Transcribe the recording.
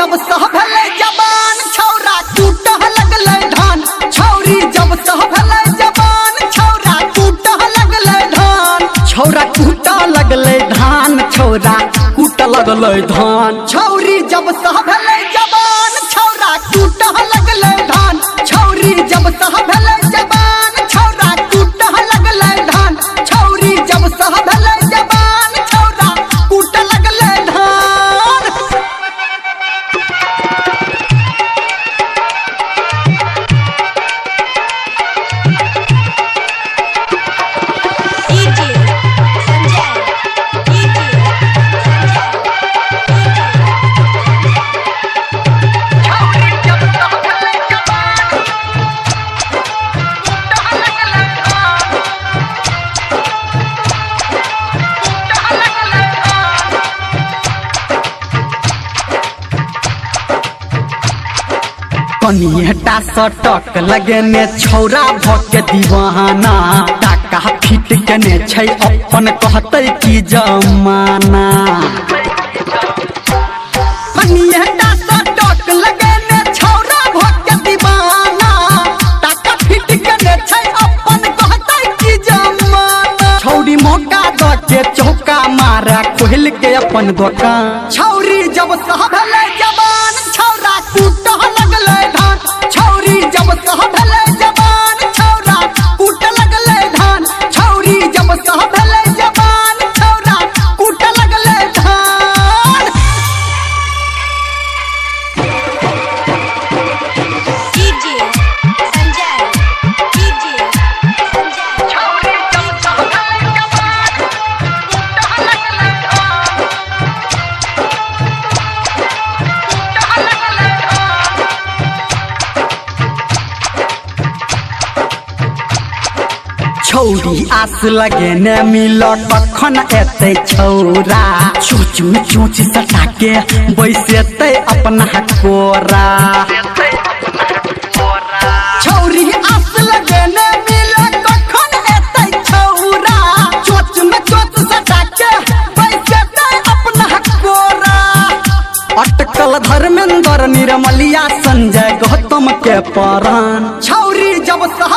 जब सह भेलै जवान छौरा टूटह लगलै धान। छौरी जब सह भेलै जवान छौरा टूटह लगलै धान। छौरा टूटह लगलै धान छौरा टूटह लगलै धान। छौरी जब सह भेलै जवान छौरा टूटह लगलै धान। छौरी जब सह भेलै जवान छौरा टूटह लगलै धान। छौरी जब सह भेलै जवान छौरा टूटह लगलै धान। कनियटा सटक लगेने छौरा भके दीवाना। टाका फिट केने छै अपन कहतै की जमाना। कनियटा सटक लगेने छौरा भके दीवाना। टाका फिट केने छै अपन कहतै की जमाना। छौरी मौका द के चौका मारा खोल के अपन दुकान। छौरी जब सह भेलै जवान छौरा टूटह लगलै धान। छौरी जब सह भेलै जवान छौरा टूटह लगलै धान। छौरी जब सह भेलै जवान छौरा टूटह लगलै धान। छौरी जब सह भेलै जवान टूटह लगलै धान। टूटह लगलै धान। छौरी आस लगेने मिल कखन एतै छौरा। चोच में चोच सटा के बैसेतै अपना कोरा। छौरी आस लगेने मिल कखन एतै छौरा। चोच में चोच सटा के बैसेतै अपना कोरा। अटकल धर्मेंद्र निर्मलिया संजय गौतम के परान। छौरी जब सह